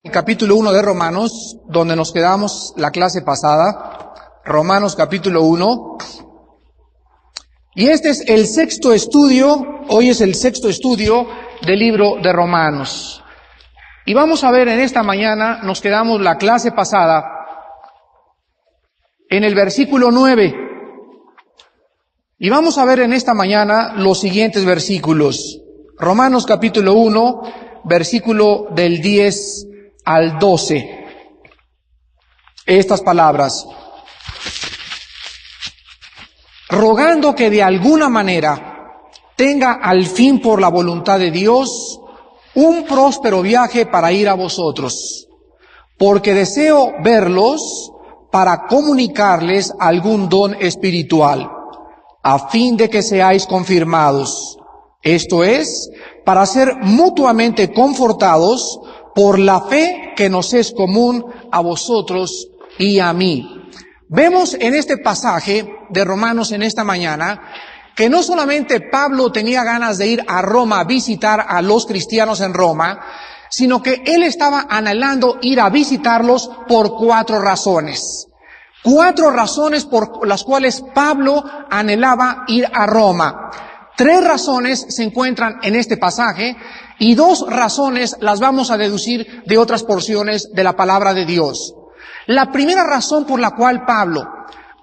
El capítulo 1 de Romanos, donde nos quedamos la clase pasada, Romanos capítulo 1, y este es el sexto estudio, hoy es el sexto estudio del libro de Romanos. Y vamos a ver en esta mañana, nos quedamos la clase pasada, en el versículo 9, y vamos a ver en esta mañana los siguientes versículos. Romanos capítulo 1, versículo del 10 al 12. Estas palabras: rogando que de alguna manera tenga al fin por la voluntad de Dios un próspero viaje para ir a vosotros, porque deseo verlos para comunicarles algún don espiritual, a fin de que seáis confirmados. Esto es, para ser mutuamente confortados por la fe que nos es común a vosotros y a mí. Vemos en este pasaje de Romanos en esta mañana que no solamente Pablo tenía ganas de ir a Roma a visitar a los cristianos en Roma, sino que él estaba anhelando ir a visitarlos por 4 razones. 4 razones por las cuales Pablo anhelaba ir a Roma. 3 razones se encuentran en este pasaje y 2 razones las vamos a deducir de otras porciones de la palabra de Dios. La primera razón por la cual Pablo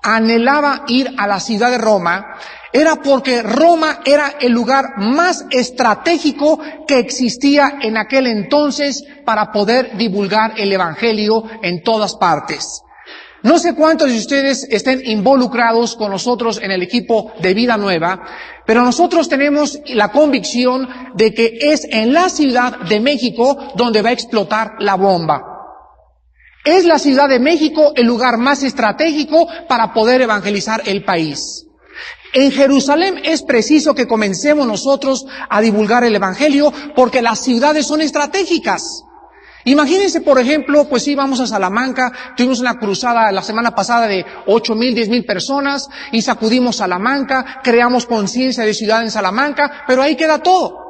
anhelaba ir a la ciudad de Roma era porque Roma era el lugar más estratégico que existía en aquel entonces para poder divulgar el evangelio en todas partes. No sé cuántos de ustedes estén involucrados con nosotros en el equipo de Vida Nueva, pero nosotros tenemos la convicción de que es en la Ciudad de México donde va a explotar la bomba. Es la Ciudad de México el lugar más estratégico para poder evangelizar el país. En Jerusalén es preciso que comencemos nosotros a divulgar el evangelio porque las ciudades son estratégicas. Imagínense, por ejemplo, pues sí, vamos a Salamanca, tuvimos una cruzada la semana pasada de 8,000, 10,000 personas y sacudimos Salamanca, creamos conciencia de ciudad en Salamanca, pero ahí queda todo.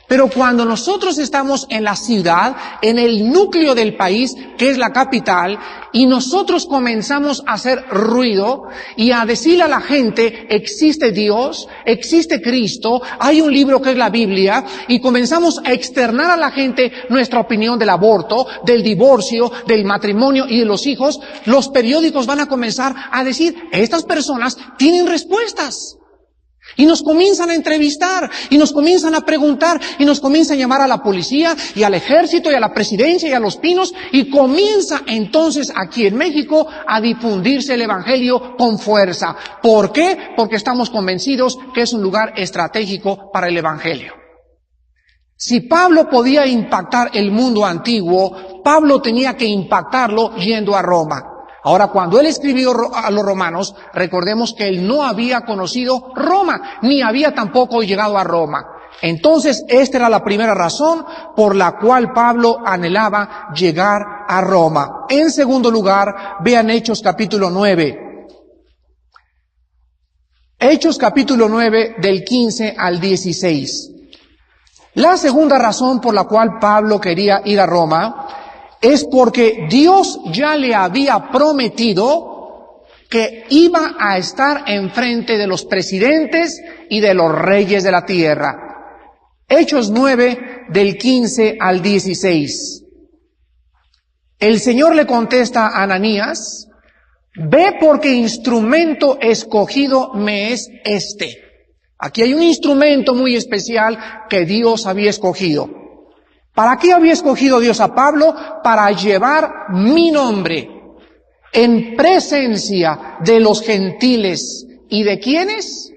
Pero cuando nosotros estamos en la ciudad, en el núcleo del país, que es la capital, y nosotros comenzamos a hacer ruido y a decirle a la gente, existe Dios, existe Cristo, hay un libro que es la Biblia, y comenzamos a externar a la gente nuestra opinión del aborto, del divorcio, del matrimonio y de los hijos, los periódicos van a comenzar a decir, estas personas tienen respuestas. Y nos comienzan a entrevistar, y nos comienzan a preguntar, y nos comienzan a llamar a la policía, y al ejército, y a la presidencia, y a los pinos, y comienza entonces aquí en México a difundirse el evangelio con fuerza. ¿Por qué? Porque estamos convencidos que es un lugar estratégico para el evangelio. Si Pablo podía impactar el mundo antiguo, Pablo tenía que impactarlo yendo a Roma. Ahora, cuando él escribió a los romanos, recordemos que él no había conocido Roma, ni había tampoco llegado a Roma. Entonces, esta era la primera razón por la cual Pablo anhelaba llegar a Roma. En segundo lugar, vean Hechos capítulo 9. Hechos capítulo 9 del 15 al 16. La segunda razón por la cual Pablo quería ir a Roma es porque Dios ya le había prometido que iba a estar enfrente de los presidentes y de los reyes de la tierra. Hechos 9 del 15 al 16. El Señor le contesta a Ananías, ve porque instrumento escogido me es este. Aquí hay un instrumento muy especial que Dios había escogido. ¿Para qué había escogido Dios a Pablo? Para llevar mi nombre en presencia de los gentiles. ¿Y de quiénes?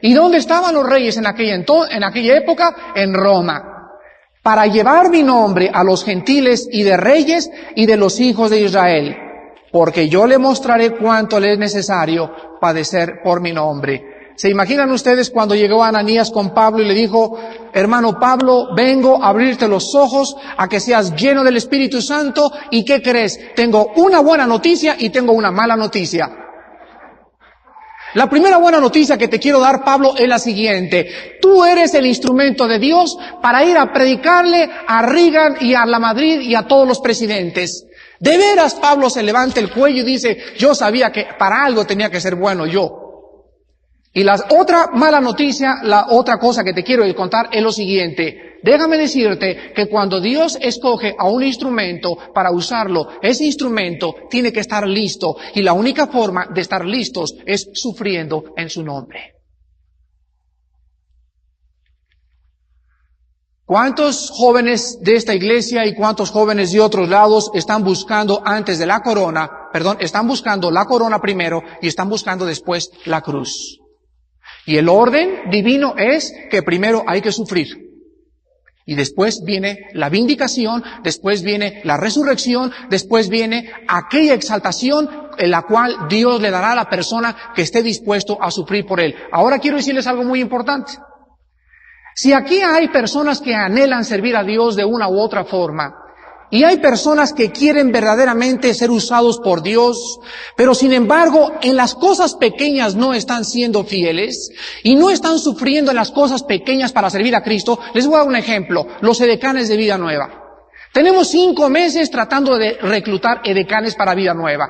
¿Y dónde estaban los reyes en aquella época? En Roma. Para llevar mi nombre a los gentiles y de reyes y de los hijos de Israel. Porque yo le mostraré cuánto le es necesario padecer por mi nombre. ¿Se imaginan ustedes cuando llegó Ananías con Pablo y le dijo, hermano Pablo, vengo a abrirte los ojos a que seas lleno del Espíritu Santo? ¿Y qué crees? Tengo una buena noticia y tengo una mala noticia. La primera buena noticia que te quiero dar, Pablo, es la siguiente. Tú eres el instrumento de Dios para ir a predicarle a Reagan y a la Madrid y a todos los presidentes. De veras, Pablo se levanta el cuello y dice, yo sabía que para algo tenía que ser bueno yo. Y la otra mala noticia, la otra cosa que te quiero contar es lo siguiente. Déjame decirte que cuando Dios escoge a un instrumento para usarlo, ese instrumento tiene que estar listo. Y la única forma de estar listos es sufriendo en su nombre. ¿Cuántos jóvenes de esta iglesia y cuántos jóvenes de otros lados están buscando antes de la corona, están buscando la corona primero y están buscando después la cruz? Y el orden divino es que primero hay que sufrir. Y después viene la vindicación, después viene la resurrección, después viene aquella exaltación en la cual Dios le dará a la persona que esté dispuesto a sufrir por él. Ahora quiero decirles algo muy importante. Si aquí hay personas que anhelan servir a Dios de una u otra forma, y hay personas que quieren verdaderamente ser usados por Dios, pero sin embargo en las cosas pequeñas no están siendo fieles y no están sufriendo en las cosas pequeñas para servir a Cristo. Les voy a dar un ejemplo, los edecanes de Vida Nueva. Tenemos 5 meses tratando de reclutar edecanes para Vida Nueva.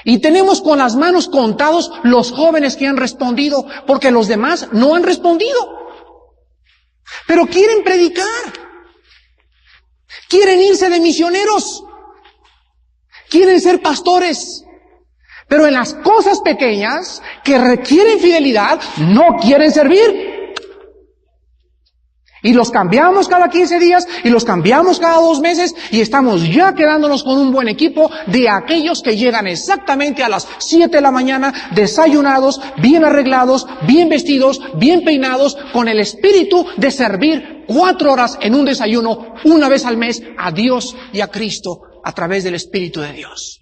Y tenemos con las manos contados los jóvenes que han respondido, porque los demás no han respondido. Pero quieren predicar. Quieren irse de misioneros, quieren ser pastores, pero en las cosas pequeñas que requieren fidelidad no quieren servir. Y los cambiamos cada 15 días y los cambiamos cada 2 meses y estamos ya quedándonos con un buen equipo de aquellos que llegan exactamente a las 7 de la mañana, desayunados, bien arreglados, bien vestidos, bien peinados, con el espíritu de servir 4 horas en un desayuno una vez al mes a Dios y a Cristo a través del Espíritu de Dios.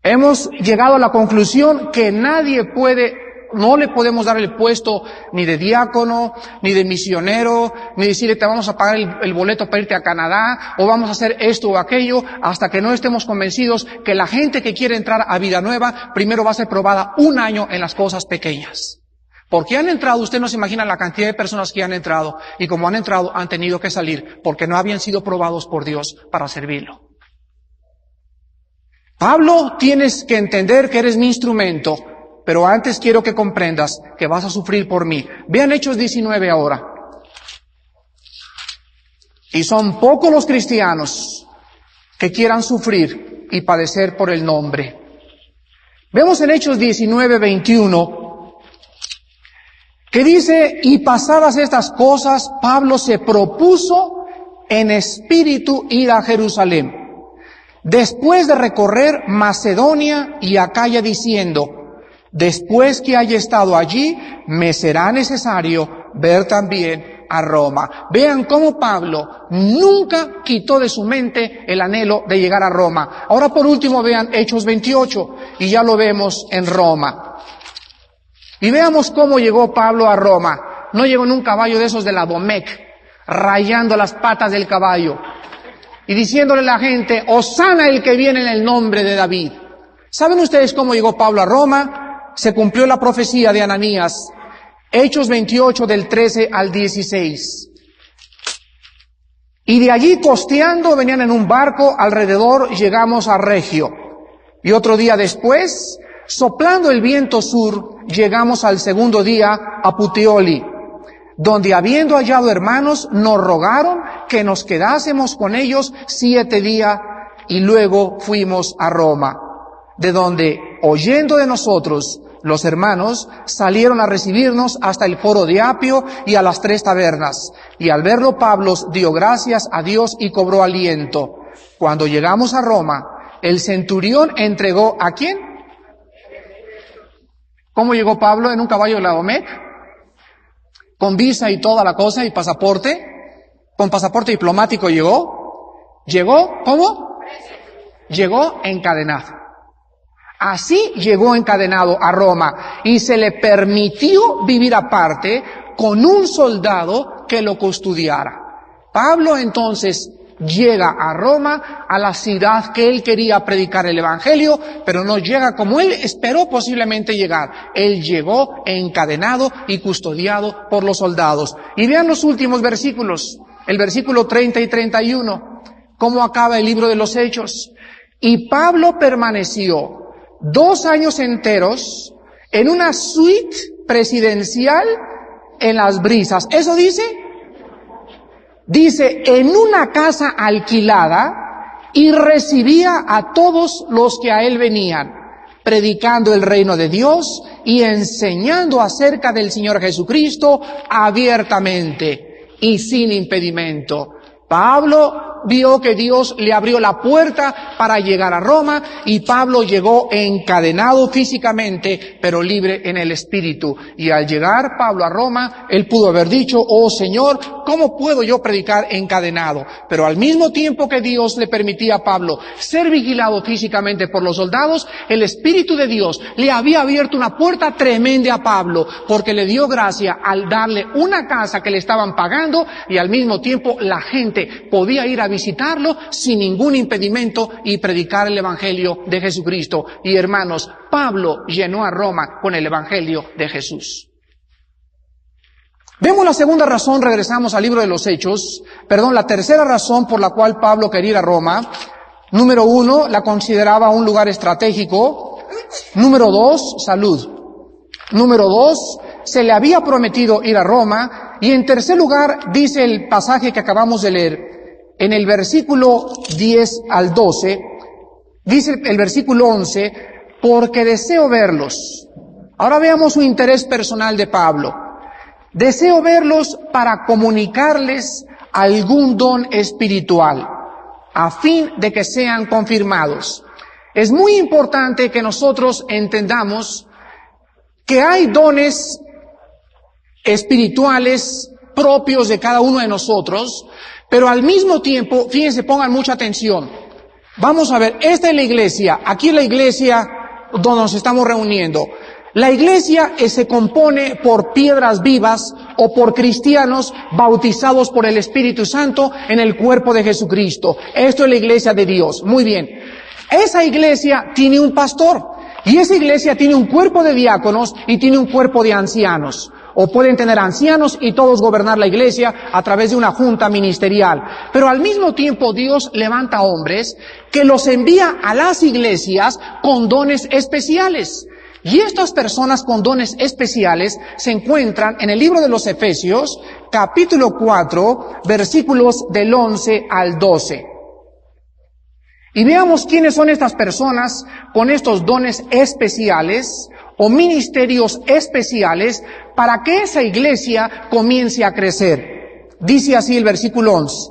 Hemos llegado a la conclusión que no le podemos dar el puesto ni de diácono, ni de misionero, ni decirle te vamos a pagar el boleto para irte a Canadá, o vamos a hacer esto o aquello, hasta que no estemos convencidos que la gente que quiere entrar a Vida Nueva, primero va a ser probada 1 año en las cosas pequeñas. Porque han entrado, usted no se imagina la cantidad de personas que han entrado, y como han entrado han tenido que salir, porque no habían sido probados por Dios para servirlo. Pablo, tienes que entender que eres mi instrumento, pero antes quiero que comprendas que vas a sufrir por mí. Vean Hechos 19 ahora. Y son pocos los cristianos que quieran sufrir y padecer por el nombre. Vemos en Hechos 19, 21, que dice, y pasadas estas cosas, Pablo se propuso en espíritu ir a Jerusalén, después de recorrer Macedonia y Acaya, diciendo, después que haya estado allí, me será necesario ver también a Roma. Vean cómo Pablo nunca quitó de su mente el anhelo de llegar a Roma. Ahora por último vean Hechos 28 y ya lo vemos en Roma. Y veamos cómo llegó Pablo a Roma. No llegó en un caballo de esos de la Domecq, rayando las patas del caballo y diciéndole a la gente, Hosana el que viene en el nombre de David. ¿Saben ustedes cómo llegó Pablo a Roma? Se cumplió la profecía de Ananías. Hechos 28 del 13 al 16. Y de allí costeando venían en un barco alrededor, llegamos a Regio. Y otro día después, soplando el viento sur, llegamos al segundo día a Puteoli, donde habiendo hallado hermanos, nos rogaron que nos quedásemos con ellos 7 días y luego fuimos a Roma, de donde, oyendo de nosotros, los hermanos salieron a recibirnos hasta el foro de Apio y a las 3 tabernas. Y al verlo Pablo dio gracias a Dios y cobró aliento. Cuando llegamos a Roma, el centurión entregó ¿a quién? ¿Cómo llegó Pablo? En un caballo de la Domecq, con visa y toda la cosa y pasaporte, con pasaporte diplomático llegó. ¿Llegó? ¿Cómo? Llegó encadenado. Así llegó encadenado a Roma y se le permitió vivir aparte con un soldado que lo custodiara. Pablo entonces llega a Roma, a la ciudad que él quería predicar el evangelio, pero no llega como él esperó posiblemente llegar. Él llegó encadenado y custodiado por los soldados. Y vean los últimos versículos, el versículo 30 y 31, cómo acaba el libro de los Hechos. Y Pablo permaneció 2 años enteros en una suite presidencial en las brisas. ¿Eso dice? Dice, en una casa alquilada, y recibía a todos los que a él venían, predicando el reino de Dios y enseñando acerca del Señor Jesucristo abiertamente y sin impedimento. Pablo vio que Dios le abrió la puerta para llegar a Roma, y Pablo llegó encadenado físicamente, pero libre en el espíritu. Y al llegar Pablo a Roma, él pudo haber dicho, oh Señor, ¿cómo puedo yo predicar encadenado? Pero al mismo tiempo que Dios le permitía a Pablo ser vigilado físicamente por los soldados, el Espíritu de Dios le había abierto una puerta tremenda a Pablo, porque le dio gracia al darle una casa que le estaban pagando, y al mismo tiempo la gente podía ir a visitarlo sin ningún impedimento y predicar el evangelio de Jesucristo. Y hermanos, Pablo llenó a Roma con el evangelio de Jesús. Vemos la segunda razón, regresamos al libro de los Hechos, la tercera razón por la cual Pablo quería ir a Roma. Número 1, la consideraba un lugar estratégico. Número 2, salud. Número 2, se le había prometido ir a Roma. Y en tercer lugar, dice el pasaje que acabamos de leer, en el versículo 10 al 12, dice el versículo 11, porque deseo verlos. Ahora veamos su interés personal de Pablo. Deseo verlos para comunicarles algún don espiritual, a fin de que sean confirmados. Es muy importante que nosotros entendamos que hay dones espirituales propios de cada uno de nosotros, pero al mismo tiempo, fíjense, pongan mucha atención. Vamos a ver, esta es la iglesia, aquí es la iglesia donde nos estamos reuniendo. La iglesia se compone por piedras vivas o por cristianos bautizados por el Espíritu Santo en el cuerpo de Jesucristo. Esto es la iglesia de Dios. Muy bien. Esa iglesia tiene un pastor, y esa iglesia tiene un cuerpo de diáconos y tiene un cuerpo de ancianos. O pueden tener ancianos y todos gobernar la iglesia a través de una junta ministerial. Pero al mismo tiempo Dios levanta hombres que los envía a las iglesias con dones especiales. Y estas personas con dones especiales se encuentran en el libro de los Efesios, capítulo 4, versículos del 11 al 12. Y veamos quiénes son estas personas con estos dones especiales o ministerios especiales para que esa iglesia comience a crecer. Dice así el versículo 11.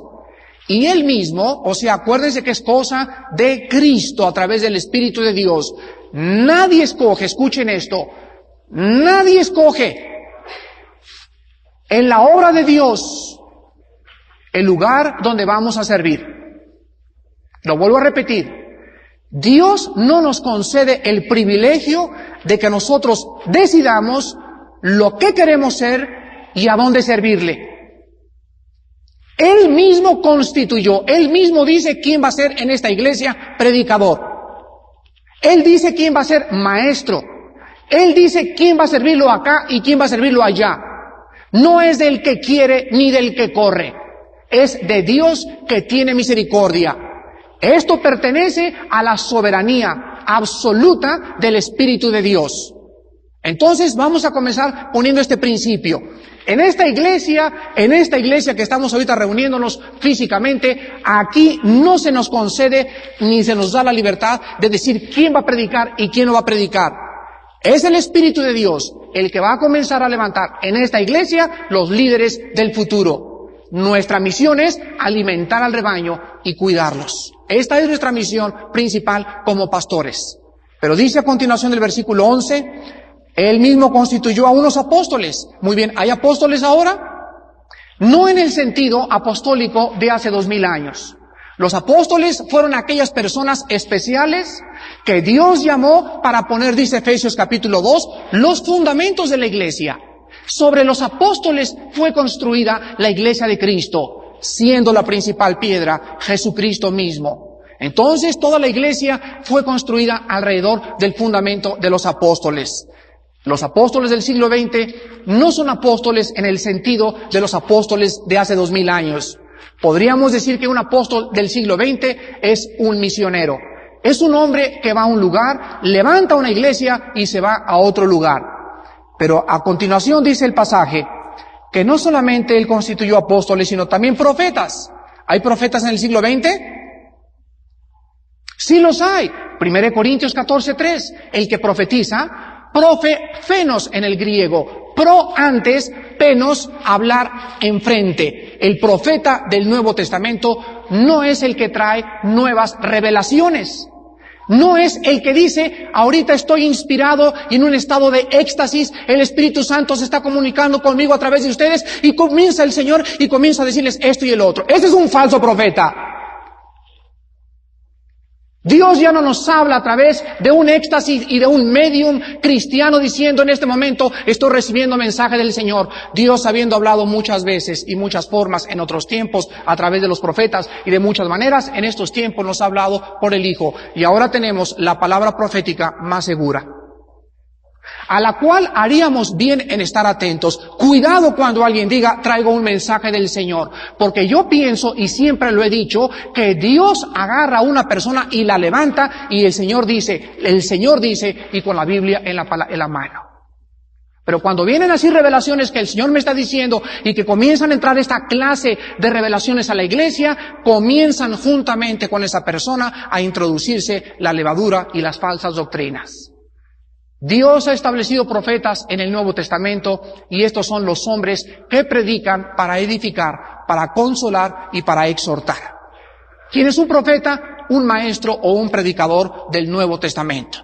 Y él mismo, o sea, acuérdense que es cosa de Cristo a través del Espíritu de Dios. Nadie escoge, escuchen esto, nadie escoge en la obra de Dios el lugar donde vamos a servir. Lo vuelvo a repetir. Dios no nos concede el privilegio de que nosotros decidamos lo que queremos ser y a dónde servirle. Él mismo constituyó, Él mismo dice quién va a ser en esta iglesia predicador. Él dice quién va a ser maestro. Él dice quién va a servirlo acá y quién va a servirlo allá. No es del que quiere ni del que corre. Es de Dios que tiene misericordia. Esto pertenece a la soberanía absoluta del Espíritu de Dios. Entonces vamos a comenzar poniendo este principio. En esta iglesia que estamos ahorita reuniéndonos físicamente, aquí no se nos concede ni se nos da la libertad de decir quién va a predicar y quién no va a predicar. Es el Espíritu de Dios el que va a comenzar a levantar en esta iglesia los líderes del futuro. Nuestra misión es alimentar al rebaño y cuidarlos. Esta es nuestra misión principal como pastores. Pero dice a continuación del versículo 11, Él mismo constituyó a unos apóstoles. Muy bien, ¿hay apóstoles ahora? No en el sentido apostólico de hace 2000 años. Los apóstoles fueron aquellas personas especiales que Dios llamó para poner, dice Efesios capítulo 2, los fundamentos de la iglesia. Sobre los apóstoles fue construida la iglesia de Cristo. siendo la principal piedra Jesucristo mismo. Entonces toda la iglesia fue construida alrededor del fundamento de los apóstoles. Los apóstoles del siglo XX no son apóstoles en el sentido de los apóstoles de hace 2000 años. Podríamos decir que un apóstol del siglo XX es un misionero. Es un hombre que va a un lugar, levanta una iglesia y se va a otro lugar. Pero a continuación dice el pasaje que no solamente él constituyó apóstoles, sino también profetas. ¿Hay profetas en el siglo XX? Sí los hay. 1 Corintios 14:3. El que profetiza, profe, fenos en el griego. Pro antes, penos, hablar enfrente. El profeta del Nuevo Testamento no es el que trae nuevas revelaciones. No es el que dice, ahorita estoy inspirado y en un estado de éxtasis, el Espíritu Santo se está comunicando conmigo a través de ustedes y comienza el Señor y comienza a decirles esto y el otro. Ese es un falso profeta. Dios ya no nos habla a través de un éxtasis y de un medium cristiano diciendo en este momento estoy recibiendo mensaje del Señor. Dios, habiendo hablado muchas veces y muchas formas en otros tiempos a través de los profetas y de muchas maneras, en estos tiempos nos ha hablado por el Hijo. Y ahora tenemos la palabra profética más segura, a la cual haríamos bien en estar atentos. Cuidado cuando alguien diga, traigo un mensaje del Señor, porque yo pienso, y siempre lo he dicho, que Dios agarra a una persona y la levanta, y el Señor dice, y con la Biblia en la mano. Pero cuando vienen así revelaciones que el Señor me está diciendo, y que comienzan a entrar esta clase de revelaciones a la iglesia, comienzan juntamente con esa persona a introducirse la levadura y las falsas doctrinas. Dios ha establecido profetas en el Nuevo Testamento y estos son los hombres que predican para edificar, para consolar y para exhortar. ¿Quién es un profeta? Un maestro o un predicador del Nuevo Testamento.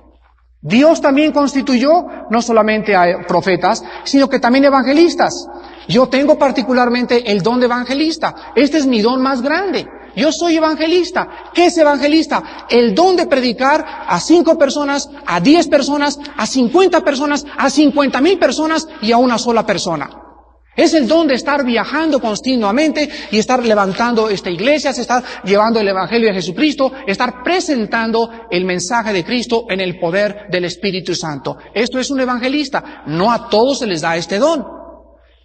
Dios también constituyó no solamente a profetas, sino que también evangelistas. Yo tengo particularmente el don de evangelista. Este es mi don más grande. Yo soy evangelista. ¿Qué es evangelista? El don de predicar a 5 personas, a 10 personas, a 50 personas, a 50,000 personas y a una sola persona. Es el don de estar viajando continuamente y estar levantando esta iglesia, estar llevando el Evangelio de Jesucristo, estar presentando el mensaje de Cristo en el poder del Espíritu Santo. Esto es un evangelista. No a todos se les da este don.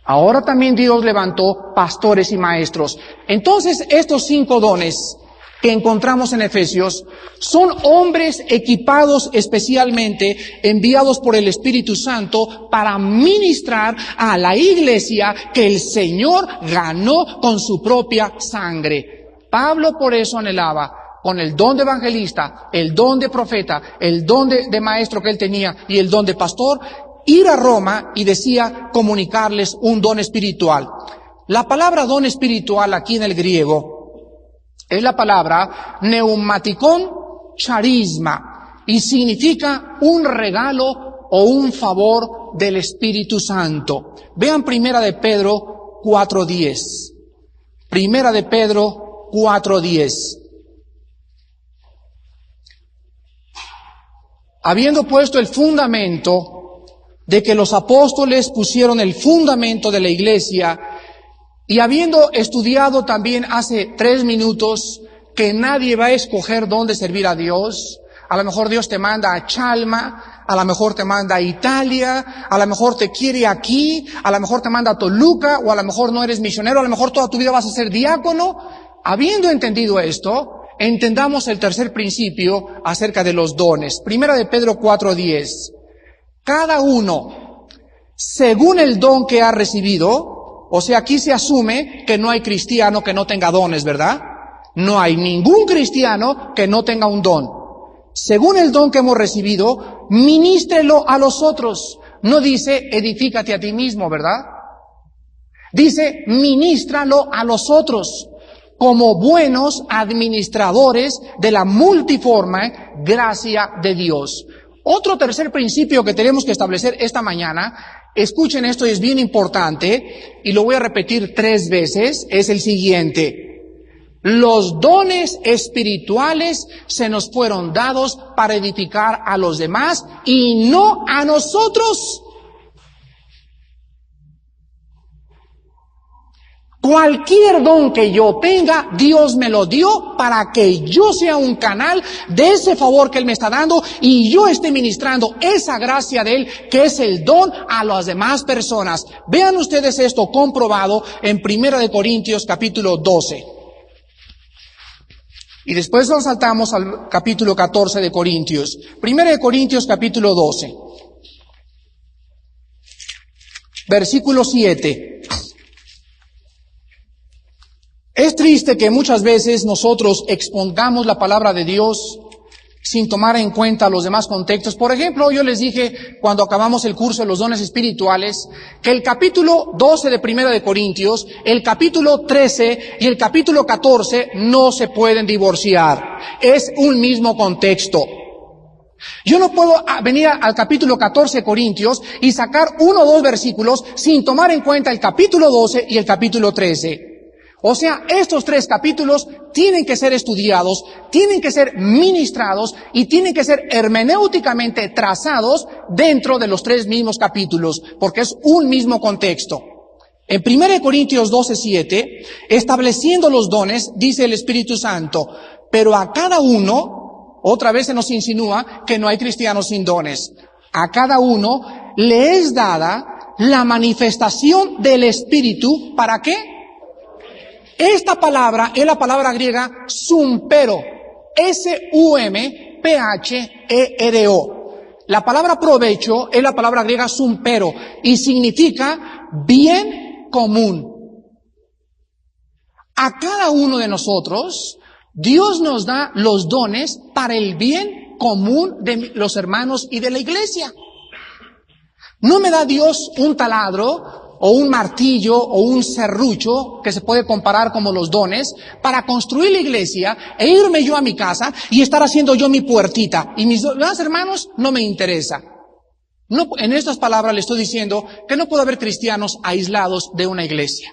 Ahora también Dios levantó pastores y maestros. Entonces, estos 5 dones que encontramos en Efesios son hombres equipados especialmente, enviados por el Espíritu Santo para ministrar a la iglesia que el Señor ganó con su propia sangre. Pablo por eso anhelaba, con el don de evangelista, el don de profeta, el don de maestro que él tenía y el don de pastor, ir a Roma y decía comunicarles un don espiritual. La palabra don espiritual aquí en el griego es la palabra neumatikon charisma y significa un regalo o un favor del Espíritu Santo. Vean Primera de Pedro 4:10. Primera de Pedro 4:10. Habiendo puesto el fundamento de que los apóstoles pusieron el fundamento de la iglesia, y habiendo estudiado también hace 3 minutos que nadie va a escoger dónde servir a Dios, a lo mejor Dios te manda a Chalma, a lo mejor te manda a Italia, a lo mejor te quiere aquí, a lo mejor te manda a Toluca, o a lo mejor no eres misionero, a lo mejor toda tu vida vas a ser diácono. Habiendo entendido esto, entendamos el tercer principio acerca de los dones. Primera de Pedro 4:10. Cada uno, según el don que ha recibido, o sea, aquí se asume que no hay cristiano que no tenga dones, ¿verdad? No hay ningún cristiano que no tenga un don. Según el don que hemos recibido, ministrelo a los otros. No dice, edifícate a ti mismo, ¿verdad? Dice, ministralo a los otros, como buenos administradores de la multiforme gracia de Dios. Otro tercer principio que tenemos que establecer esta mañana, escuchen esto y es bien importante, y lo voy a repetir 3 veces, es el siguiente. Los dones espirituales se nos fueron dados para edificar a los demás y no a nosotros. Cualquier don que yo tenga, Dios me lo dio para que yo sea un canal de ese favor que Él me está dando y yo esté ministrando esa gracia de Él, que es el don, a las demás personas. Vean ustedes esto comprobado en 1 Corintios capítulo 12. Y después nos saltamos al capítulo 14 de Corintios. 1 Corintios capítulo 12. Versículo 7. Es triste que muchas veces nosotros expongamos la palabra de Dios sin tomar en cuenta los demás contextos. Por ejemplo, yo les dije cuando acabamos el curso de los dones espirituales que el capítulo 12 de 1 de Corintios, el capítulo 13 y el capítulo 14 no se pueden divorciar. Es un mismo contexto. Yo no puedo venir al capítulo 14 de Corintios y sacar uno o dos versículos sin tomar en cuenta el capítulo 12 y el capítulo 13. O sea, estos tres capítulos tienen que ser estudiados, tienen que ser ministrados y tienen que ser hermenéuticamente trazados dentro de los tres mismos capítulos, porque es un mismo contexto. En 1 Corintios 12:7, estableciendo los dones, dice el Espíritu Santo, pero a cada uno, otra vez se nos insinúa que no hay cristianos sin dones, a cada uno le es dada la manifestación del Espíritu, ¿para qué? Esta palabra es la palabra griega sumpero, S-U-M-P-H-E-R-O. La palabra provecho es la palabra griega sumpero y significa bien común. A cada uno de nosotros, Dios nos da los dones para el bien común de los hermanos y de la iglesia. No me da Dios un taladro o un martillo o un serrucho, que se puede comparar como los dones, para construir la iglesia e irme yo a mi casa y estar haciendo yo mi puertita. Y mis demás hermanos no me interesa. No, en estas palabras le estoy diciendo que no puede haber cristianos aislados de una iglesia.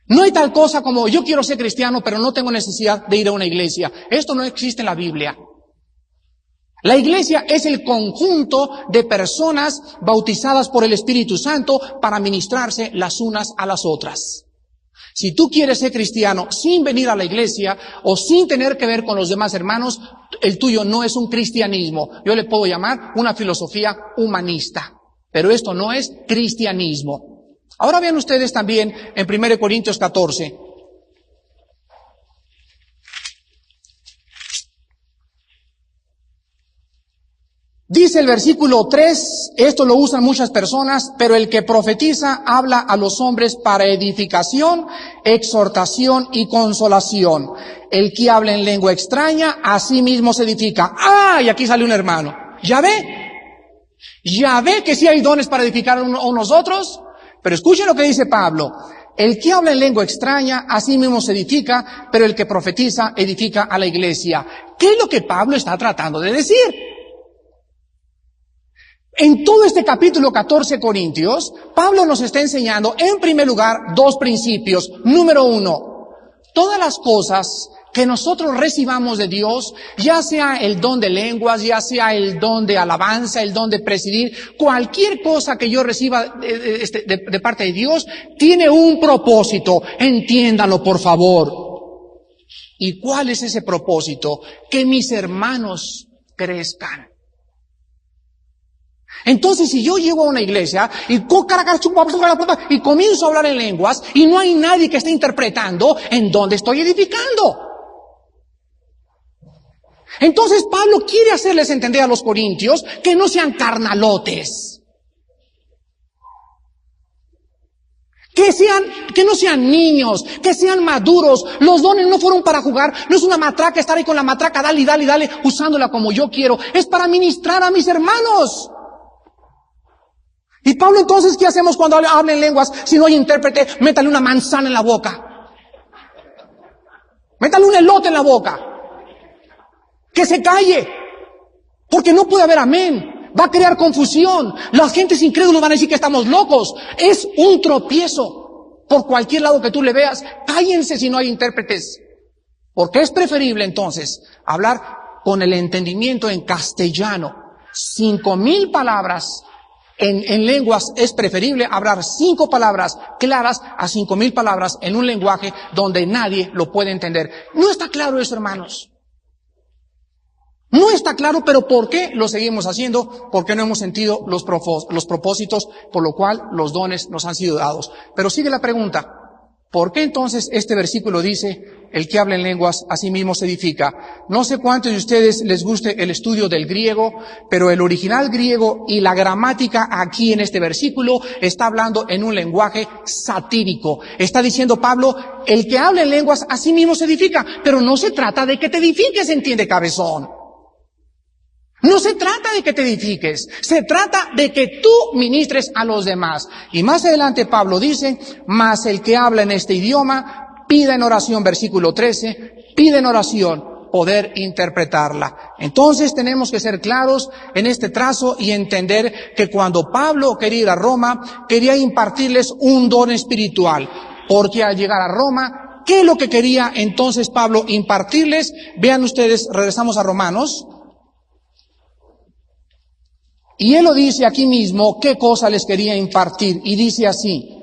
No hay tal cosa como yo quiero ser cristiano pero no tengo necesidad de ir a una iglesia. Esto no existe en la Biblia. La iglesia es el conjunto de personas bautizadas por el Espíritu Santo para ministrarse las unas a las otras. Si tú quieres ser cristiano sin venir a la iglesia o sin tener que ver con los demás hermanos, el tuyo no es un cristianismo. Yo le puedo llamar una filosofía humanista, pero esto no es cristianismo. Ahora vean ustedes también en 1 Corintios 14. Dice el versículo 3, esto lo usan muchas personas, pero el que profetiza habla a los hombres para edificación, exhortación y consolación. El que habla en lengua extraña, a sí mismo se edifica. ¡Ah! Y aquí sale un hermano. ¿Ya ve? ¿Ya ve que sí hay dones para edificar a unos otros? Pero escuchen lo que dice Pablo. El que habla en lengua extraña, a sí mismo se edifica, pero el que profetiza edifica a la iglesia. ¿Qué es lo que Pablo está tratando de decir? En todo este capítulo 14 de Corintios, Pablo nos está enseñando, en primer lugar, dos principios. Número uno, todas las cosas que nosotros recibamos de Dios, ya sea el don de lenguas, ya sea el don de alabanza, el don de presidir, cualquier cosa que yo reciba de parte de Dios, tiene un propósito. Entiéndalo, por favor. ¿Y cuál es ese propósito? Que mis hermanos crezcan. Entonces, si yo llego a una iglesia y comienzo a hablar en lenguas y no hay nadie que esté interpretando, ¿en dónde estoy edificando? Entonces, Pablo quiere hacerles entender a los corintios que no sean carnalotes. Que no sean niños, que sean maduros. Los dones no fueron para jugar, no es una matraca estar ahí con la matraca, dale, dale, dale, usándola como yo quiero. Es para ministrar a mis hermanos. Y Pablo, entonces, ¿qué hacemos cuando habla en lenguas? Si no hay intérprete, métale una manzana en la boca. Métale un elote en la boca. Que se calle. Porque no puede haber amén. Va a crear confusión. Las gentes incrédulos van a decir que estamos locos. Es un tropiezo. Por cualquier lado que tú le veas, cállense si no hay intérpretes. Porque es preferible, entonces, hablar con el entendimiento en castellano. 5,000 palabras en lenguas es preferible hablar 5 palabras claras a 5,000 palabras en un lenguaje donde nadie lo puede entender. ¿No está claro eso, hermanos? No está claro, pero ¿por qué lo seguimos haciendo? Porque no hemos sentido los propósitos por lo cual los dones nos han sido dados. Pero sigue la pregunta. ¿Por qué entonces este versículo dice, el que habla en lenguas a sí mismo se edifica? No sé cuántos de ustedes les guste el estudio del griego, pero el original griego y la gramática aquí en este versículo está hablando en un lenguaje satírico. Está diciendo Pablo, el que habla en lenguas a sí mismo se edifica, pero no se trata de que te edifiques, ¿entiende, cabezón? No se trata de que te edifiques, se trata de que tú ministres a los demás. Y más adelante Pablo dice, mas el que habla en este idioma, pida en oración, versículo 13, pida en oración poder interpretarla. Entonces tenemos que ser claros en este trazo y entender que cuando Pablo quería ir a Roma, quería impartirles un don espiritual, porque al llegar a Roma, ¿qué es lo que quería entonces Pablo impartirles? Vean ustedes, regresamos a Romanos. Y él lo dice aquí mismo, qué cosa les quería impartir. Y dice así,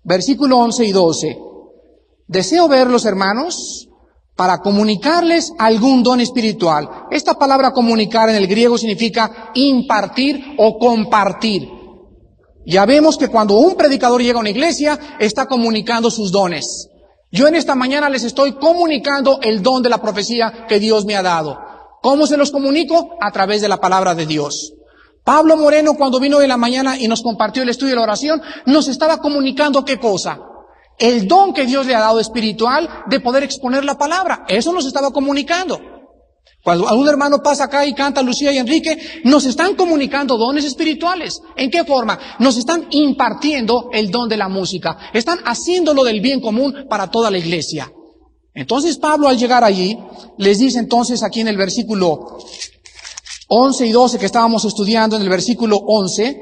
versículo 11 y 12. Deseo verlos, hermanos, para comunicarles algún don espiritual. Esta palabra comunicar en el griego significa impartir o compartir. Ya vemos que cuando un predicador llega a una iglesia, está comunicando sus dones. Yo en esta mañana les estoy comunicando el don de la profecía que Dios me ha dado. ¿Cómo se los comunico? A través de la palabra de Dios. Pablo Moreno, cuando vino en la mañana y nos compartió el estudio de la oración, nos estaba comunicando ¿qué cosa? El don que Dios le ha dado espiritual de poder exponer la palabra. Eso nos estaba comunicando. Cuando algún hermano pasa acá y canta Lucía y Enrique, nos están comunicando dones espirituales. ¿En qué forma? Nos están impartiendo el don de la música. Están haciéndolo del bien común para toda la iglesia. Entonces Pablo, al llegar allí, les dice entonces aquí en el versículo 11 y 12 que estábamos estudiando, en el versículo 11,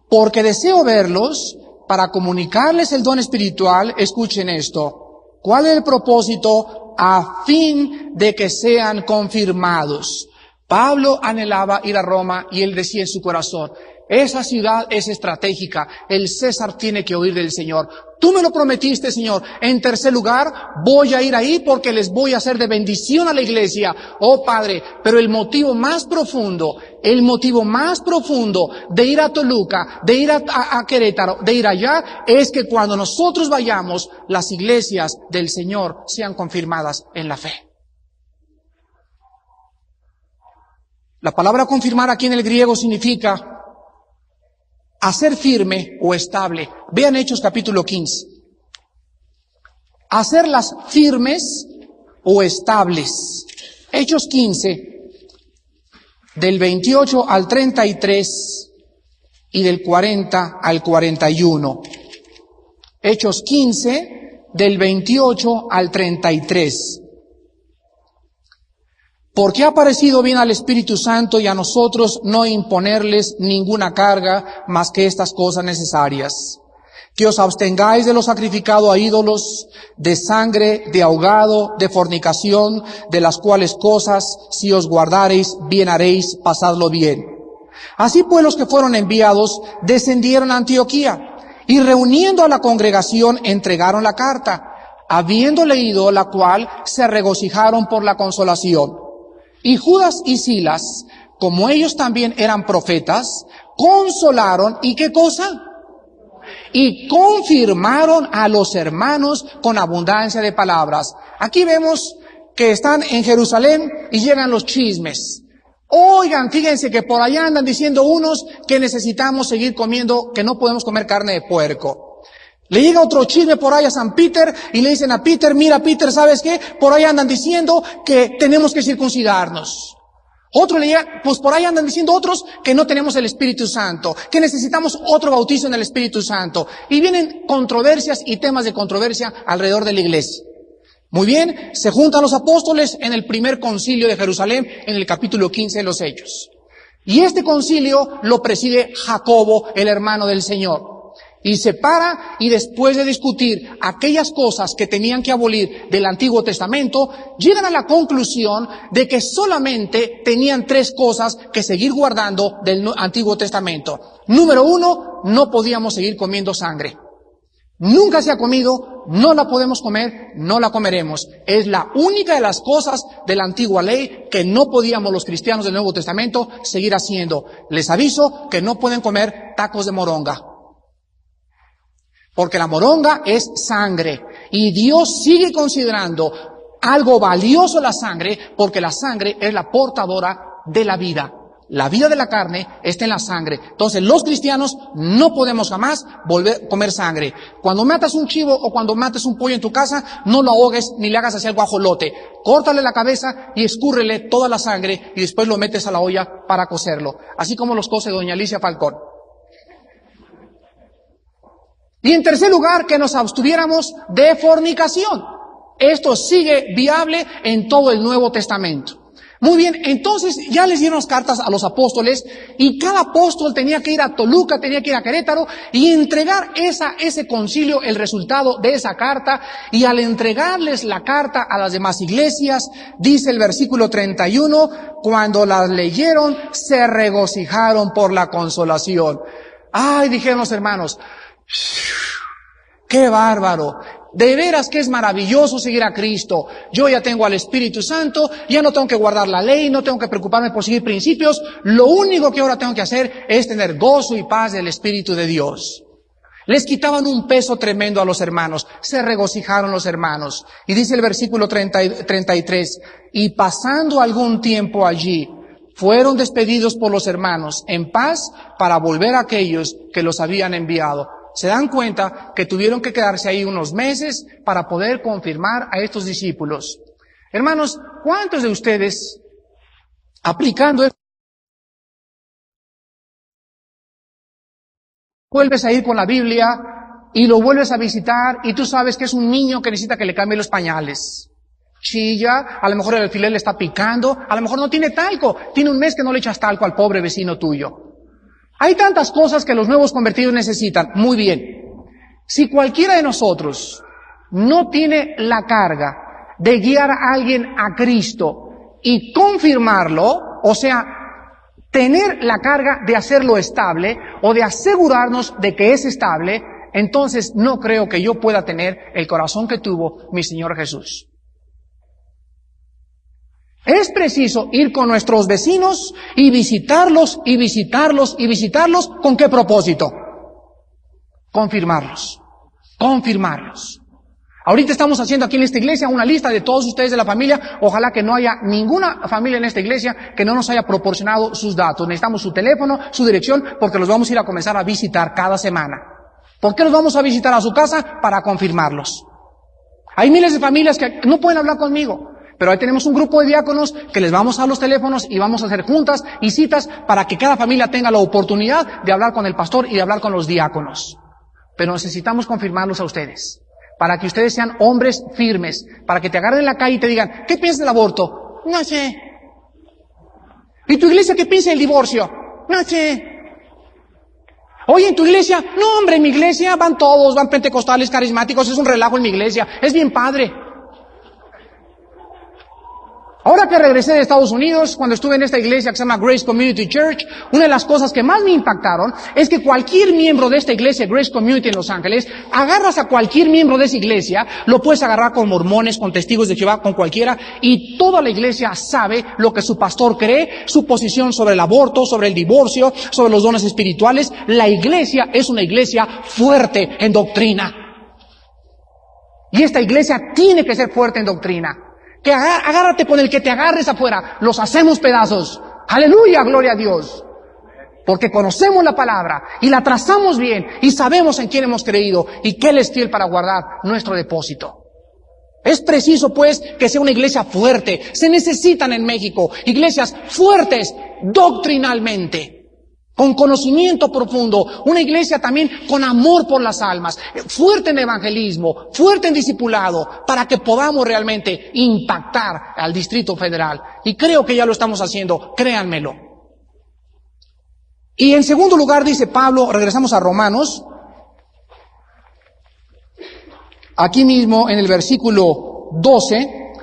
porque deseo verlos para comunicarles el don espiritual. Escuchen esto. ¿Cuál es el propósito? A fin de que sean confirmados. Pablo anhelaba ir a Roma y él decía en su corazón, esa ciudad es estratégica, el César tiene que oír del Señor. Tú me lo prometiste, Señor. En tercer lugar, voy a ir ahí porque les voy a hacer de bendición a la iglesia. Oh Padre, pero el motivo más profundo de ir a Toluca, de ir a Querétaro, de ir allá, es que cuando nosotros vayamos, las iglesias del Señor sean confirmadas en la fe. La palabra confirmar aquí en el griego significa hacer firme o estable. Vean Hechos capítulo 15. Hacerlas firmes o estables. Hechos 15, del 28 al 33 y del 40 al 41. Hechos 15, del 28 al 33. Porque ha parecido bien al Espíritu Santo y a nosotros no imponerles ninguna carga más que estas cosas necesarias. Que os abstengáis de lo sacrificado a ídolos, de sangre, de ahogado, de fornicación, de las cuales cosas, si os guardareis, bien haréis, pasadlo bien. Así pues los que fueron enviados descendieron a Antioquía y reuniendo a la congregación entregaron la carta, habiendo leído la cual se regocijaron por la consolación. Y Judas y Silas, como ellos también eran profetas, consolaron, ¿y qué cosa? Y confirmaron a los hermanos con abundancia de palabras. Aquí vemos que están en Jerusalén y llegan los chismes. Oigan, fíjense que por allá andan diciendo unos que necesitamos seguir comiendo, que no podemos comer carne de puerco. Le llega otro chisme por ahí a San Peter y le dicen a Peter, mira Peter, ¿sabes qué? Por ahí andan diciendo que tenemos que circuncidarnos. Otro le llega, pues por ahí andan diciendo otros que no tenemos el Espíritu Santo, que necesitamos otro bautizo en el Espíritu Santo. Y vienen controversias y temas de controversia alrededor de la iglesia. Muy bien, se juntan los apóstoles en el primer concilio de Jerusalén, en el capítulo 15 de los Hechos. Y este concilio lo preside Jacobo, el hermano del Señor. Y se para, y después de discutir aquellas cosas que tenían que abolir del Antiguo Testamento, llegan a la conclusión de que solamente tenían 3 cosas que seguir guardando del Antiguo Testamento. Número 1, no podíamos seguir comiendo sangre. Nunca se ha comido, no la podemos comer, no la comeremos. Es la única de las cosas de la antigua ley que no podíamos los cristianos del Nuevo Testamento seguir haciendo. Les aviso que no pueden comer tacos de moronga. Porque la moronga es sangre. Y Dios sigue considerando algo valioso la sangre, porque la sangre es la portadora de la vida. La vida de la carne está en la sangre. Entonces, los cristianos no podemos jamás volver a comer sangre. Cuando matas un chivo o cuando mates un pollo en tu casa, no lo ahogues ni le hagas así al guajolote. Córtale la cabeza y escúrrele toda la sangre y después lo metes a la olla para cocerlo. Así como los cose doña Alicia Falcón. Y en tercer lugar, que nos abstuviéramos de fornicación. Esto sigue viable en todo el Nuevo Testamento. Muy bien, entonces ya les dieron las cartas a los apóstoles y cada apóstol tenía que ir a Toluca, tenía que ir a Querétaro y entregar ese concilio, el resultado de esa carta. Y al entregarles la carta a las demás iglesias, dice el versículo 31, cuando las leyeron, se regocijaron por la consolación. Ay, dijeron los hermanos, ¡qué bárbaro! De veras que es maravilloso seguir a Cristo. Yo ya tengo al Espíritu Santo, ya no tengo que guardar la ley, no tengo que preocuparme por seguir principios. Lo único que ahora tengo que hacer es tener gozo y paz del Espíritu de Dios. Les quitaban un peso tremendo a los hermanos, se regocijaron los hermanos. Y dice el versículo 33, y pasando algún tiempo allí, fueron despedidos por los hermanos en paz para volver a aquellos que los habían enviado. Se dan cuenta que tuvieron que quedarse ahí unos meses para poder confirmar a estos discípulos. Hermanos, ¿cuántos de ustedes, aplicando esto, vuelves a ir con la Biblia y lo vuelves a visitar y tú sabes que es un niño que necesita que le cambie los pañales? Chilla, a lo mejor el alfiler le está picando, a lo mejor no tiene talco, tiene un mes que no le echas talco al pobre vecino tuyo. Hay tantas cosas que los nuevos convertidos necesitan. Muy bien. Si cualquiera de nosotros no tiene la carga de guiar a alguien a Cristo y confirmarlo, o sea, tener la carga de hacerlo estable o de asegurarnos de que es estable, entonces no creo que yo pueda tener el corazón que tuvo mi Señor Jesús. Es preciso ir con nuestros vecinos y visitarlos y visitarlos y visitarlos. ¿Con qué propósito? Confirmarlos. Confirmarlos. Ahorita estamos haciendo aquí en esta iglesia una lista de todos ustedes de la familia. Ojalá que no haya ninguna familia en esta iglesia que no nos haya proporcionado sus datos. Necesitamos su teléfono, su dirección, porque los vamos a ir a comenzar a visitar cada semana. ¿Por qué los vamos a visitar a su casa? Para confirmarlos. Hay miles de familias que no pueden hablar conmigo. Pero ahí tenemos un grupo de diáconos que les vamos a dar los teléfonos y vamos a hacer juntas y citas para que cada familia tenga la oportunidad de hablar con el pastor y de hablar con los diáconos. Pero necesitamos confirmarlos a ustedes, para que ustedes sean hombres firmes, para que te agarren en la calle y te digan, ¿qué piensas del aborto? No sé. ¿Y tu iglesia qué piensa del divorcio? No sé. Oye, ¿en tu iglesia? No, hombre, en mi iglesia van todos, van pentecostales, carismáticos, es un relajo en mi iglesia, es bien padre. Ahora que regresé de Estados Unidos, cuando estuve en esta iglesia que se llama Grace Community Church, una de las cosas que más me impactaron es que cualquier miembro de esta iglesia, Grace Community en Los Ángeles, agarras a cualquier miembro de esa iglesia, lo puedes agarrar con mormones, con testigos de Jehová, con cualquiera, y toda la iglesia sabe lo que su pastor cree, su posición sobre el aborto, sobre el divorcio, sobre los dones espirituales. La iglesia es una iglesia fuerte en doctrina. Y esta iglesia tiene que ser fuerte en doctrina. Que agárrate con el que te agarres afuera, los hacemos pedazos. Aleluya, gloria a Dios. Porque conocemos la palabra y la trazamos bien y sabemos en quién hemos creído y que Él es fiel para guardar nuestro depósito. Es preciso pues que sea una iglesia fuerte. Se necesitan en México iglesias fuertes doctrinalmente, con conocimiento profundo, una iglesia también con amor por las almas, fuerte en evangelismo, fuerte en discipulado, para que podamos realmente impactar al Distrito Federal. Y creo que ya lo estamos haciendo, créanmelo. Y en segundo lugar dice Pablo, regresamos a Romanos, aquí mismo en el versículo 12,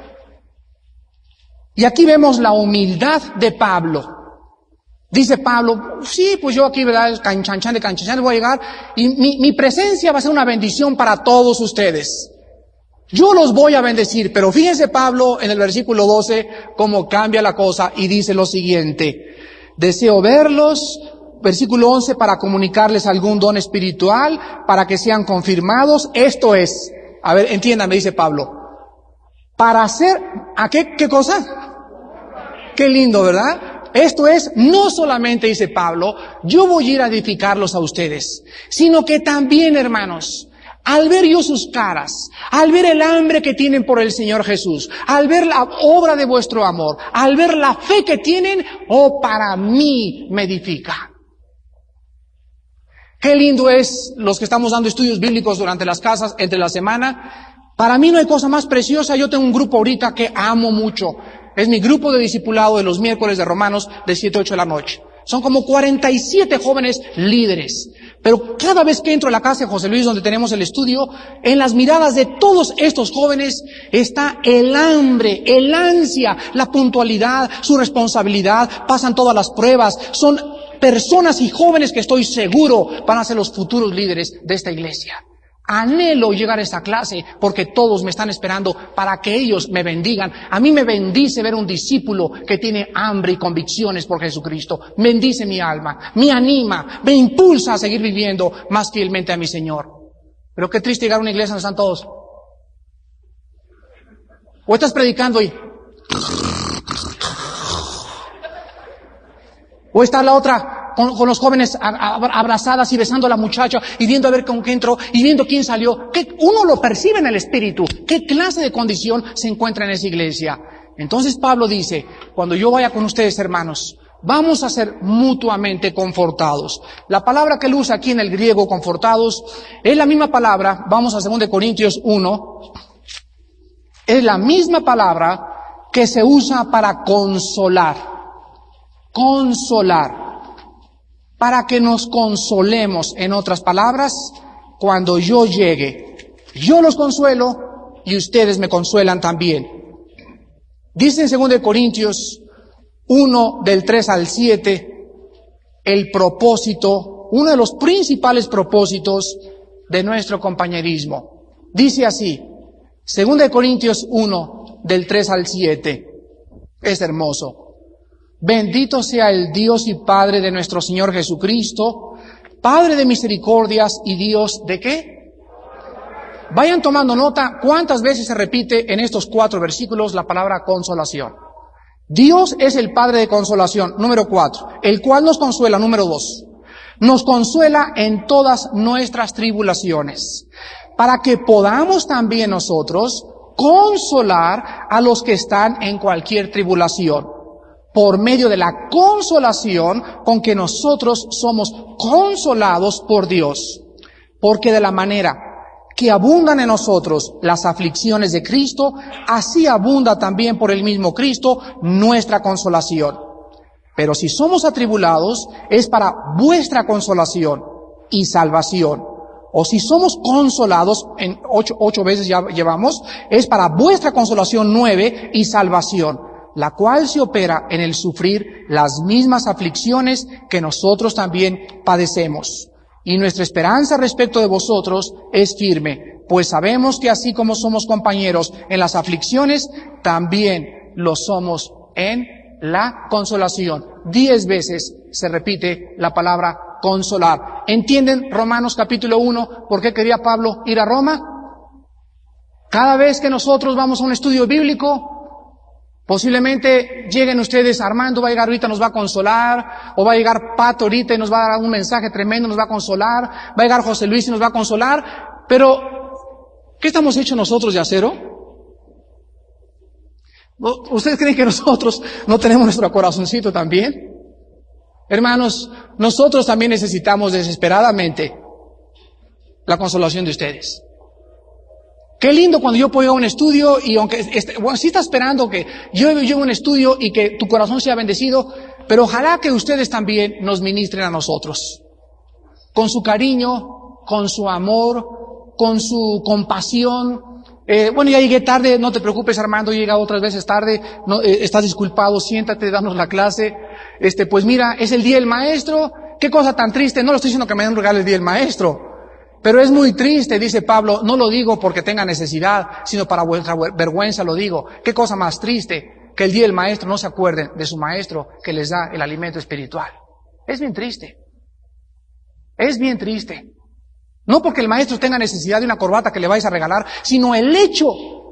y aquí vemos la humildad de Pablo. Dice Pablo, sí, pues yo aquí, ¿verdad? Canchanchan, voy a llegar, y mi presencia va a ser una bendición para todos ustedes. Yo los voy a bendecir, pero fíjense Pablo en el versículo 12 cómo cambia la cosa y dice lo siguiente: deseo verlos, versículo 11, para comunicarles algún don espiritual, para que sean confirmados. Esto es, a ver, entiéndame, dice Pablo, para hacer, ¿a qué cosa? Qué lindo, ¿verdad? Esto es, no solamente, dice Pablo, yo voy a ir a edificarlos a ustedes, sino que también, hermanos, al ver yo sus caras, al ver el hambre que tienen por el Señor Jesús, al ver la obra de vuestro amor, al ver la fe que tienen, para mí me edifica. Qué lindo es los que estamos dando estudios bíblicos durante las casas, entre la semana. Para mí no hay cosa más preciosa. Yo tengo un grupo ahorita que amo mucho. Es mi grupo de discipulado de los miércoles de Romanos de 7 a 8 de la noche. Son como 47 jóvenes líderes. Pero cada vez que entro a la casa de José Luis, donde tenemos el estudio, en las miradas de todos estos jóvenes está el hambre, el ansia, la puntualidad, su responsabilidad, pasan todas las pruebas. Son personas y jóvenes que estoy seguro van a ser los futuros líderes de esta iglesia. Anhelo llegar a esta clase porque todos me están esperando para que ellos me bendigan. A mí me bendice ver un discípulo que tiene hambre y convicciones por Jesucristo. Bendice mi alma, me anima, me impulsa a seguir viviendo más fielmente a mi Señor. Pero qué triste llegar a una iglesia donde están todos. O estás predicando y... O está la otra con los jóvenes abrazadas y besando a la muchacha y viendo a ver con qué entró y viendo quién salió. Uno lo percibe en el espíritu. ¿Qué clase de condición se encuentra en esa iglesia? Entonces Pablo dice, cuando yo vaya con ustedes, hermanos, vamos a ser mutuamente confortados. La palabra que él usa aquí en el griego, confortados, es la misma palabra, vamos a 2 Corintios 1, es la misma palabra que se usa para consolar. Consolar. Para que nos consolemos, en otras palabras, cuando yo llegue, yo los consuelo y ustedes me consuelan también. Dice en 2 Corintios 1, del 3 al 7, el propósito, uno de los principales propósitos de nuestro compañerismo. Dice así, 2 Corintios 1, del 3 al 7, es hermoso. Bendito sea el Dios y Padre de nuestro Señor Jesucristo, Padre de misericordias y Dios ¿de qué? Vayan tomando nota cuántas veces se repite en estos 4 versículos la palabra consolación. Dios es el Padre de consolación, número 4, el cual nos consuela, número 2. Nos consuela en todas nuestras tribulaciones, para que podamos también nosotros consolar a los que están en cualquier tribulación, por medio de la consolación con que nosotros somos consolados por Dios. Porque de la manera que abundan en nosotros las aflicciones de Cristo, así abunda también por el mismo Cristo nuestra consolación. Pero si somos atribulados, es para vuestra consolación y salvación. O si somos consolados, en 8 veces ya llevamos, es para vuestra consolación 9 y salvación, la cual se opera en el sufrir las mismas aflicciones que nosotros también padecemos. Y nuestra esperanza respecto de vosotros es firme, pues sabemos que así como somos compañeros en las aflicciones, también lo somos en la consolación. 10 veces se repite la palabra consolar. ¿Entienden Romanos capítulo 1 por qué quería Pablo ir a Roma? Cada vez que nosotros vamos a un estudio bíblico, posiblemente lleguen ustedes, Armando va a llegar ahorita, nos va a consolar, o va a llegar Pato ahorita y nos va a dar un mensaje tremendo, nos va a consolar, va a llegar José Luis y nos va a consolar, pero ¿qué estamos hechos nosotros de acero? ¿Ustedes creen que nosotros no tenemos nuestro corazoncito también? Hermanos, nosotros también necesitamos desesperadamente la consolación de ustedes. Qué lindo cuando yo puedo ir a un estudio y aunque, si está esperando que yo llegue a un estudio y que tu corazón sea bendecido, pero ojalá que ustedes también nos ministren a nosotros. Con su cariño, con su amor, con su compasión. Bueno, ya llegué tarde, no te preocupes, Armando, he llegado otras veces tarde, no, estás disculpado, siéntate, danos la clase. Pues mira, es el día del maestro, qué cosa tan triste, no lo estoy diciendo que me den un regalo el día del maestro, pero es muy triste, dice Pablo, no lo digo porque tenga necesidad, sino para vuestra vergüenza lo digo. Qué cosa más triste, que el día del maestro no se acuerden de su maestro que les da el alimento espiritual. Es bien triste. Es bien triste. No porque el maestro tenga necesidad de una corbata que le vais a regalar, sino el hecho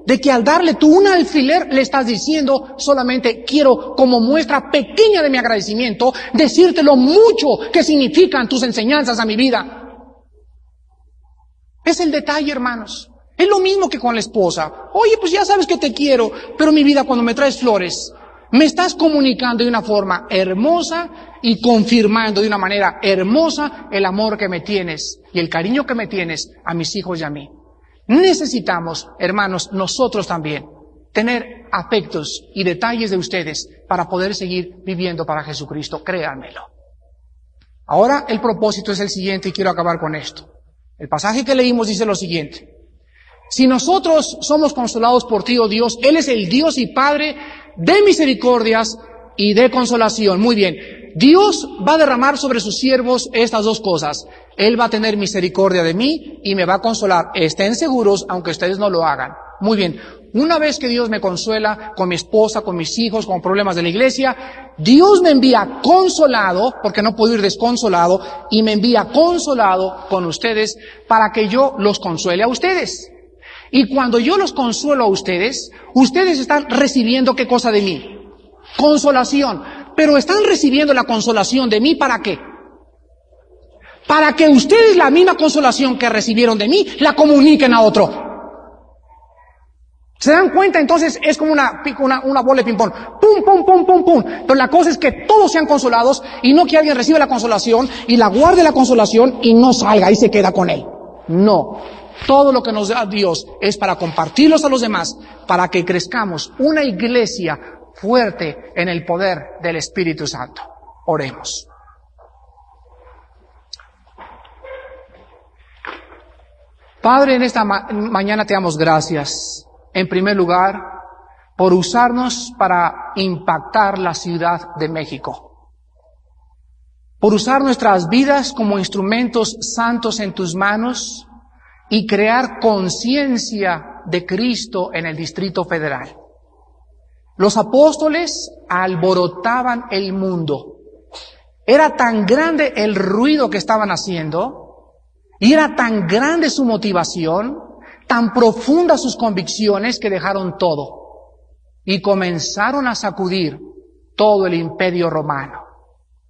de que al darle tú un alfiler le estás diciendo solamente quiero, como muestra pequeña de mi agradecimiento, decirte lo mucho que significan tus enseñanzas a mi vida. Es el detalle, hermanos. Es lo mismo que con la esposa. Oye, pues ya sabes que te quiero, pero mi vida, cuando me traes flores, me estás comunicando de una forma hermosa y confirmando de una manera hermosa el amor que me tienes y el cariño que me tienes a mis hijos y a mí. Necesitamos, hermanos, nosotros también, tener afectos y detalles de ustedes para poder seguir viviendo para Jesucristo, créanmelo. Ahora el propósito es el siguiente y quiero acabar con esto. El pasaje que leímos dice lo siguiente: si nosotros somos consolados por ti, oh Dios, Él es el Dios y Padre de misericordias y de consolación. Muy bien, Dios va a derramar sobre sus siervos estas dos cosas. Él va a tener misericordia de mí y me va a consolar. Estén seguros, aunque ustedes no lo hagan. Muy bien, una vez que Dios me consuela con mi esposa, con mis hijos, con problemas de la iglesia, Dios me envía consolado, porque no puedo ir desconsolado, y me envía consolado con ustedes para que yo los consuele a ustedes. Y cuando yo los consuelo a ustedes, ustedes están recibiendo ¿qué cosa de mí? Consolación. Pero están recibiendo la consolación de mí ¿para qué? Para que ustedes la misma consolación que recibieron de mí la comuniquen a otro. ¿Se dan cuenta? Entonces es como una bola de ping-pong. Pum, pum, pum, pum, pum. Pero la cosa es que todos sean consolados y no que alguien reciba la consolación y la guarde la consolación y no salga y se queda con él. No. Todo lo que nos da Dios es para compartirlos a los demás, para que crezcamos una iglesia fuerte en el poder del Espíritu Santo. Oremos. Padre, en esta mañana te damos gracias. En primer lugar, por usarnos para impactar la Ciudad de México. Por usar nuestras vidas como instrumentos santos en tus manos y crear conciencia de Cristo en el Distrito Federal. Los apóstoles alborotaban el mundo. Era tan grande el ruido que estaban haciendo y era tan grande su motivación, tan profundas sus convicciones que dejaron todo y comenzaron a sacudir todo el imperio romano,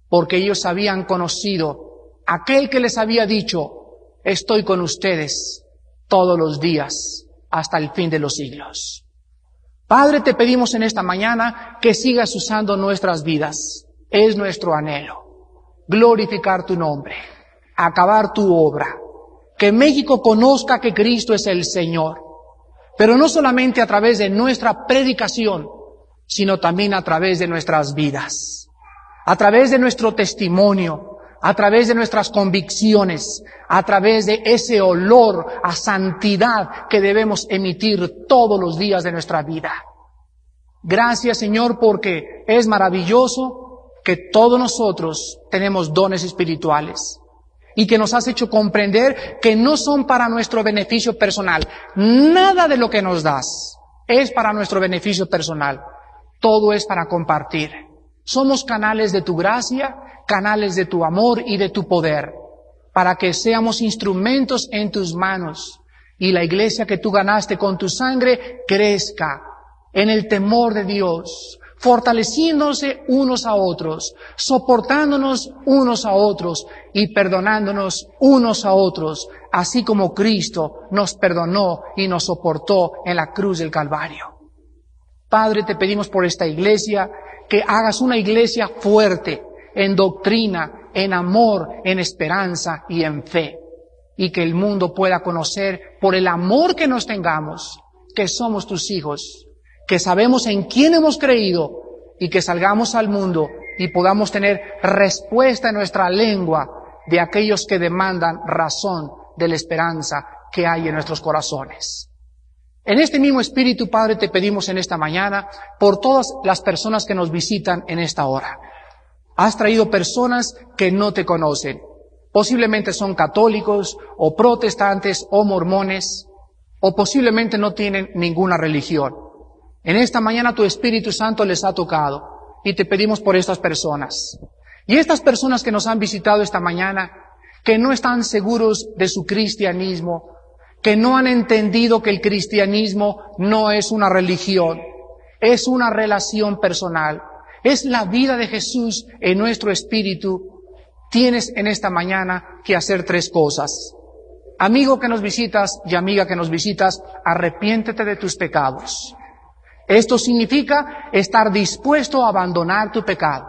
porque ellos habían conocido aquel que les había dicho: estoy con ustedes todos los días hasta el fin de los siglos. Padre, te pedimos en esta mañana que sigas usando nuestras vidas. Es nuestro anhelo glorificar tu nombre, acabar tu obra, que México conozca que Cristo es el Señor, pero no solamente a través de nuestra predicación, sino también a través de nuestras vidas, a través de nuestro testimonio, a través de nuestras convicciones, a través de ese olor a santidad que debemos emitir todos los días de nuestra vida. Gracias, Señor, porque es maravilloso que todos nosotros tenemos dones espirituales y que nos has hecho comprender que no son para nuestro beneficio personal. Nada de lo que nos das es para nuestro beneficio personal. Todo es para compartir. Somos canales de tu gracia, canales de tu amor y de tu poder, para que seamos instrumentos en tus manos y la iglesia que tú ganaste con tu sangre crezca en el temor de Dios, fortaleciéndose unos a otros, soportándonos unos a otros y perdonándonos unos a otros, así como Cristo nos perdonó y nos soportó en la cruz del Calvario. Padre, te pedimos por esta iglesia que hagas una iglesia fuerte en doctrina, en amor, en esperanza y en fe, y que el mundo pueda conocer por el amor que nos tengamos que somos tus hijos, que sabemos en quién hemos creído y que salgamos al mundo y podamos tener respuesta en nuestra lengua de aquellos que demandan razón de la esperanza que hay en nuestros corazones. En este mismo espíritu, Padre, te pedimos en esta mañana por todas las personas que nos visitan en esta hora. Has traído personas que no te conocen. Posiblemente son católicos o protestantes o mormones, o posiblemente no tienen ninguna religión. En esta mañana tu Espíritu Santo les ha tocado y te pedimos por estas personas. Y estas personas que nos han visitado esta mañana, que no están seguros de su cristianismo, que no han entendido que el cristianismo no es una religión, es una relación personal, es la vida de Jesús en nuestro espíritu. Tienes en esta mañana que hacer 3 cosas. Amigo que nos visitas y amiga que nos visitas, arrepiéntete de tus pecados. Esto significa estar dispuesto a abandonar tu pecado,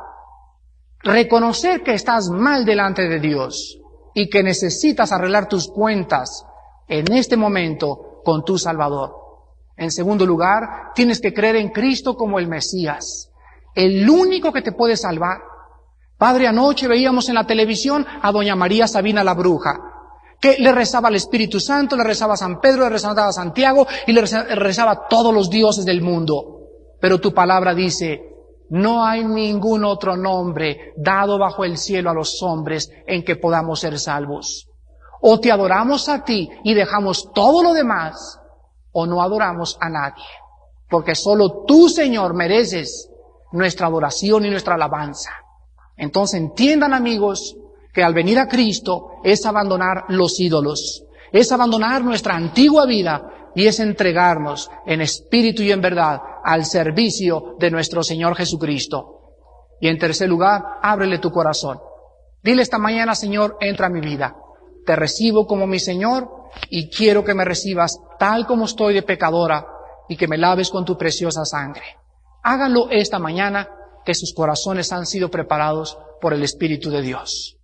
reconocer que estás mal delante de Dios y que necesitas arreglar tus cuentas en este momento con tu Salvador. En segundo lugar, tienes que creer en Cristo como el Mesías, el único que te puede salvar. Padre, anoche veíamos en la televisión a doña María Sabina la bruja, que le rezaba al Espíritu Santo, le rezaba a San Pedro, le rezaba a Santiago y le rezaba a todos los dioses del mundo. Pero tu palabra dice, no hay ningún otro nombre dado bajo el cielo a los hombres en que podamos ser salvos. O te adoramos a ti y dejamos todo lo demás, o no adoramos a nadie. Porque solo tú, Señor, mereces nuestra adoración y nuestra alabanza. Entonces entiendan, amigos, que al venir a Cristo es abandonar los ídolos, es abandonar nuestra antigua vida y es entregarnos en espíritu y en verdad al servicio de nuestro Señor Jesucristo. Y en tercer lugar, ábrele tu corazón. Dile esta mañana, Señor, entra a mi vida. Te recibo como mi Señor y quiero que me recibas tal como estoy de pecadora y que me laves con tu preciosa sangre. Háganlo esta mañana, que sus corazones han sido preparados por el Espíritu de Dios.